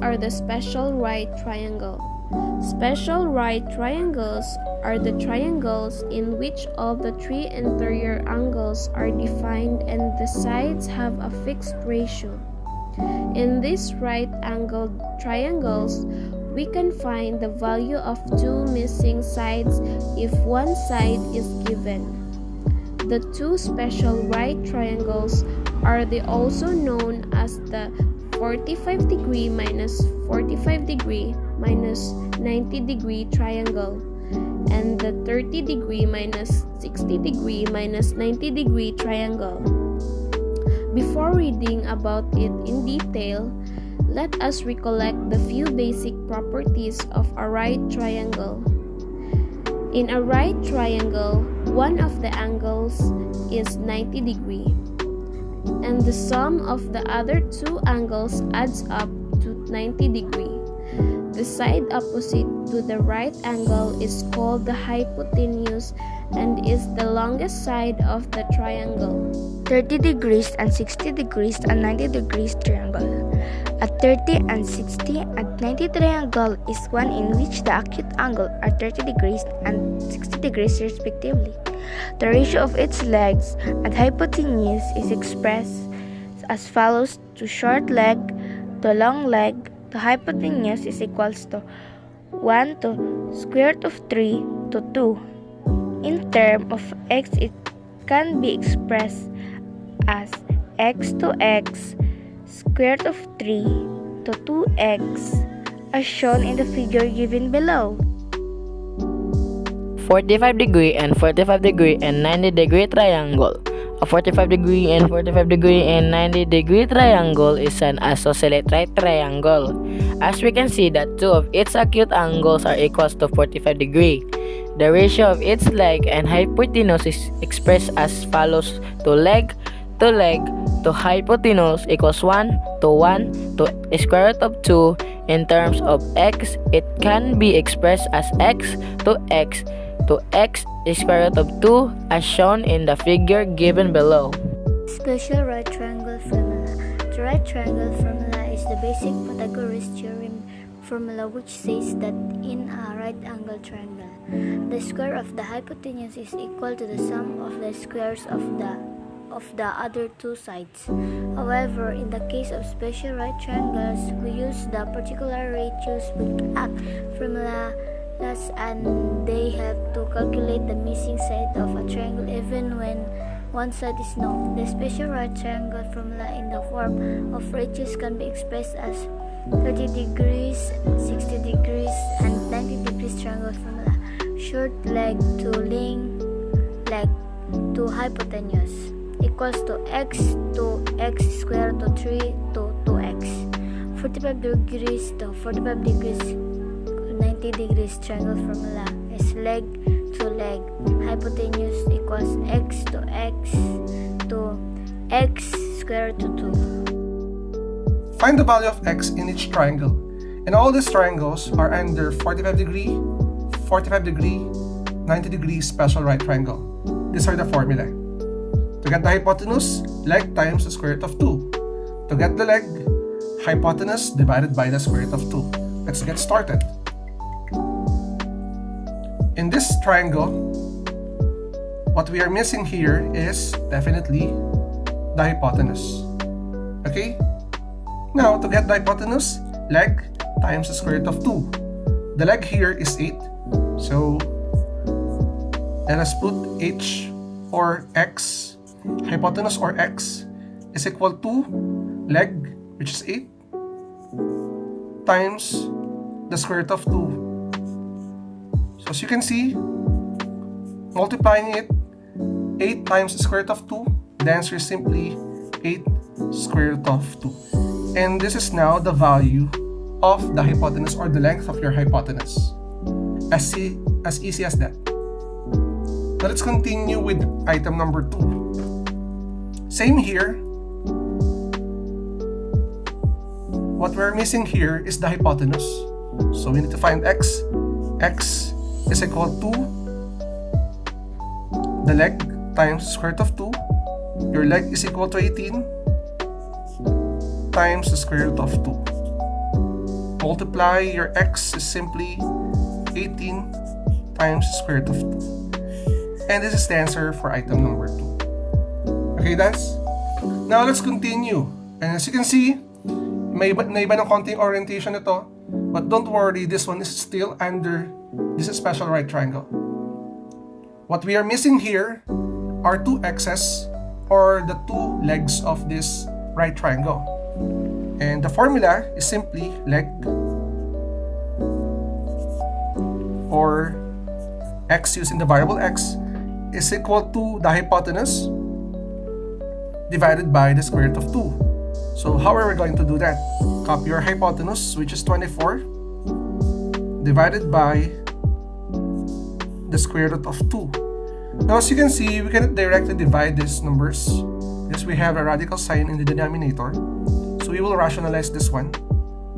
are the special right triangle. Special right triangles are the triangles in which all the three interior angles are defined and the sides have a fixed ratio. In these right-angled triangles, we can find the value of two missing sides if one side is given. The two special right triangles are also known as the 45 degree minus 45 degree minus 90 degree triangle and the 30 degree minus 60 degree minus 90 degree triangle. Before reading about it in detail, let us recollect the few basic properties of a right triangle. In a right triangle, one of the angles is 90 degree, and the sum of the other two angles adds up to 90 degree. The side opposite to the right angle is called the hypotenuse and is the longest side of the triangle. 30 degrees and 60 degrees and 90 degrees triangle. A 30 and 60 and 90 triangle is one in which the acute angle are 30 degrees and 60 degrees respectively. The ratio of its legs and hypotenuse is expressed as follows: to short leg to long leg, the hypotenuse is equals to 1 to square root of 3 to 2. In terms of x, it can be expressed as x to x square root of 3 to 2x as shown in the figure given below. 45 degree and 45 degree and 90 degree triangle. A 45 degree and 45 degree and 90 degree triangle is an isosceles right triangle. As we can see that two of its acute angles are equals to 45 degree. The ratio of its leg and hypotenuse is expressed as follows: to leg to hypotenuse equals 1 to 1 to square root of 2. In terms of x, it can be expressed as x to x square root of 2 as shown in the figure given below. Special right triangle formula. The right triangle formula is the basic Pythagoras theorem formula which says that in a right angle triangle, the square of the hypotenuse is equal to the sum of the squares of the other two sides. However, in the case of special right triangles, we use the particular ratios with formula and they have to calculate the missing side of a triangle even when one side is known. The special right triangle formula in the form of ratios can be expressed as 30 degrees, 60 degrees, and 90 degrees triangle formula. Short leg to long leg to hypotenuse equals to x square root of 3 to 2x. 45 degrees to 45 degrees 90 degrees triangle formula is leg to leg hypotenuse equals x to x square root of 2. Find the value of x in each triangle. And all these triangles are under 45 degree, 90 degree special right triangle. These are the formula. To get the hypotenuse, leg times the square root of 2. To get the leg, hypotenuse divided by the square root of 2. Let's get started. In this triangle, what we are missing here is definitely the hypotenuse. Okay? Now, to get the hypotenuse, leg times the square root of 2. The leg here is 8. So, let us put h or x, hypotenuse or x is equal to leg, which is 8, times the square root of 2. So as you can see, multiplying it, 8 times the square root of 2, the answer is simply 8 square root of 2. And this is now the value of the hypotenuse or the length of your hypotenuse. As easy as that. Now let's continue with item number 2. Same here. What we're missing here is the hypotenuse. So we need to find x. X is equal to the leg times square root of 2. Your leg is equal to 18 times the square root of 2. multiply your x is simply 18 times the square root of 2. And this is the answer for item number 2. Okay, that's. Now let's continue. And as you can see, may iba ng konting orientation ito. But don't worry, this one is still under this special right triangle. What we are missing here are two x's, or the two legs of this right triangle. And the formula is simply leg, or x using the variable x, is equal to the hypotenuse divided by the square root of 2. So how are we going to do that? Copy your hypotenuse, which is 24, divided by the square root of 2. Now as you can see, we cannot directly divide these numbers because we have a radical sign in the denominator. So we will rationalize this one,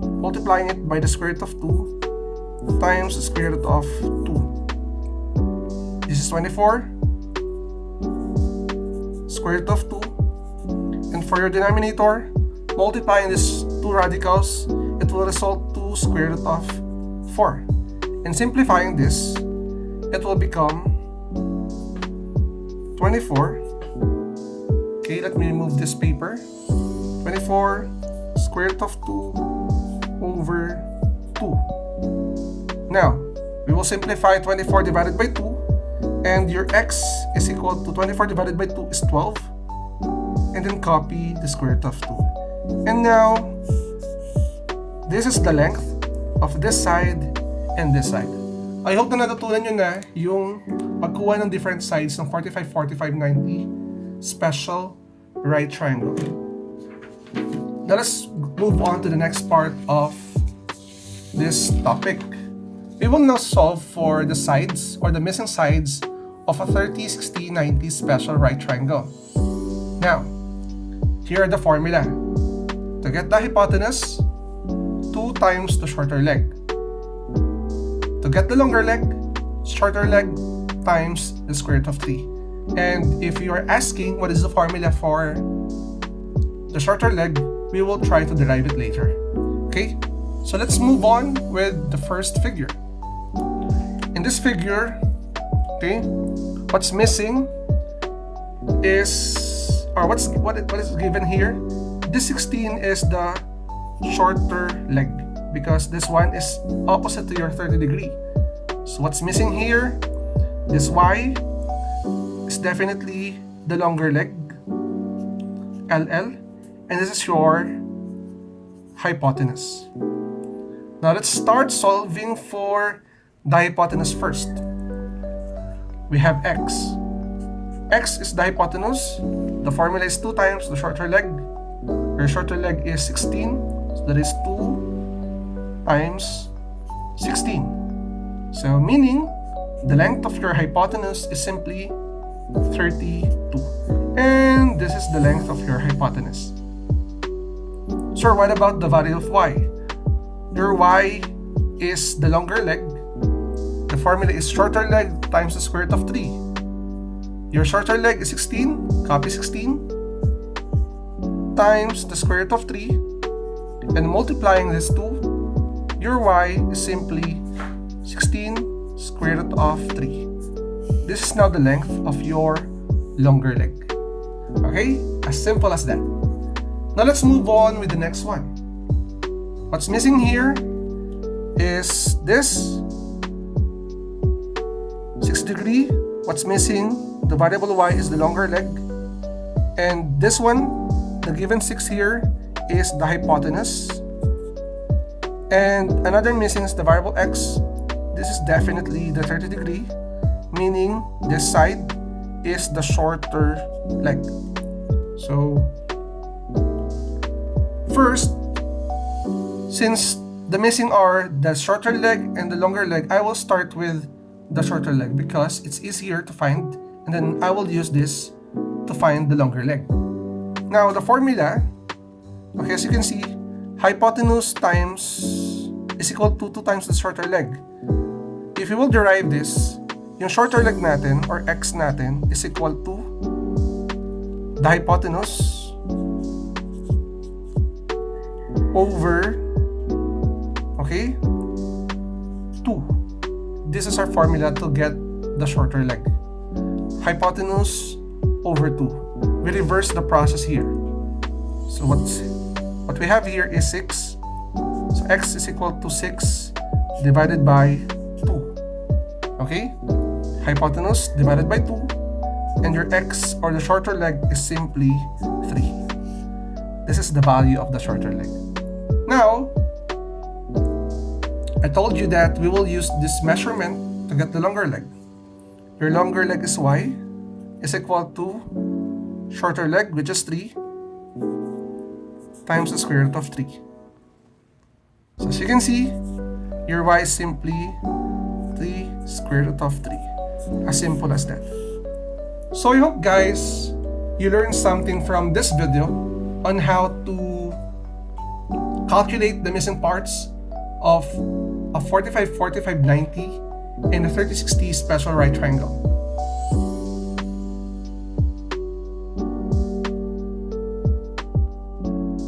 multiplying it by the square root of 2 times the square root of 2. This is 24, square root of 2. And for your denominator, multiplying these two radicals, it will result to square root of 4. And simplifying this, it will become 24. Okay, let me remove this paper. 24 square root of 2 over 2. Now, we will simplify 24 divided by 2, and your x is equal to 24 divided by 2 is 12. And then copy the square root of 2. And now, this is the length of this side and this side. I hope na natutunan nyo na yung pagkuha ng different sides ng 45, 45, 90 special right triangle. Now let's move on to the next part of this topic. We will now solve for the sides or the missing sides of a 30, 60, 90 special right triangle. Now, here are the formula. To get the hypotenuse, 2 times the shorter leg. To get the longer leg, shorter leg times the square root of 3. And if you are asking what is the formula for the shorter leg, we will try to derive it later. Okay? So let's move on with the first figure. In this figure, okay, what's missing is, or what is given here, this 16 is the shorter leg because this one is opposite to your 30 degree. So what's missing here, this y is definitely the longer leg, LL, and this is your hypotenuse. Now let's start solving for the hypotenuse first. We have x. X is the hypotenuse. The formula is 2 times the shorter leg. Your shorter leg is 16, so that is 2 times 16. So meaning, the length of your hypotenuse is simply 32. And this is the length of your hypotenuse. So what about the value of y? Your y is the longer leg. The formula is shorter leg times the square root of 3. Your shorter leg is 16, copy 16, times the square root of 3, and multiplying this 2, your y is simply 16 square root of 3. This is now the length of your longer leg. Okay? As simple as that. Now let's move on with the next one. What's missing here is this 6 degree. What's missing, the variable y is the longer leg. And this one, the given 6 here, is the hypotenuse. And another missing is the variable x. This is definitely the 30 degree, meaning this side is the shorter leg. So, first, since the missing are the shorter leg and the longer leg, I will start with the shorter leg because it's easier to find, and then I will use this to find the longer leg. Now, the formula, okay, as you can see, hypotenuse times is equal to 2 times the shorter leg. If you will derive this, yung shorter leg natin or x natin is equal to the hypotenuse over, this is our formula to get the shorter leg. Hypotenuse over 2. We reverse the process here. So what we have here is 6. So x is equal to 6 divided by 2. Okay? Hypotenuse divided by 2. And your x, or the shorter leg, is simply 3. This is the value of the shorter leg. Now, I told you that we will use this measurement to get the longer leg. Your longer leg is y is equal to shorter leg, which is 3, times the square root of 3. So as you can see, your y is simply 3 square root of 3. As simple as that. So I hope, guys, you learned something from this video on how to calculate the missing parts of a 45-45-90 and a 30-60 special right triangle.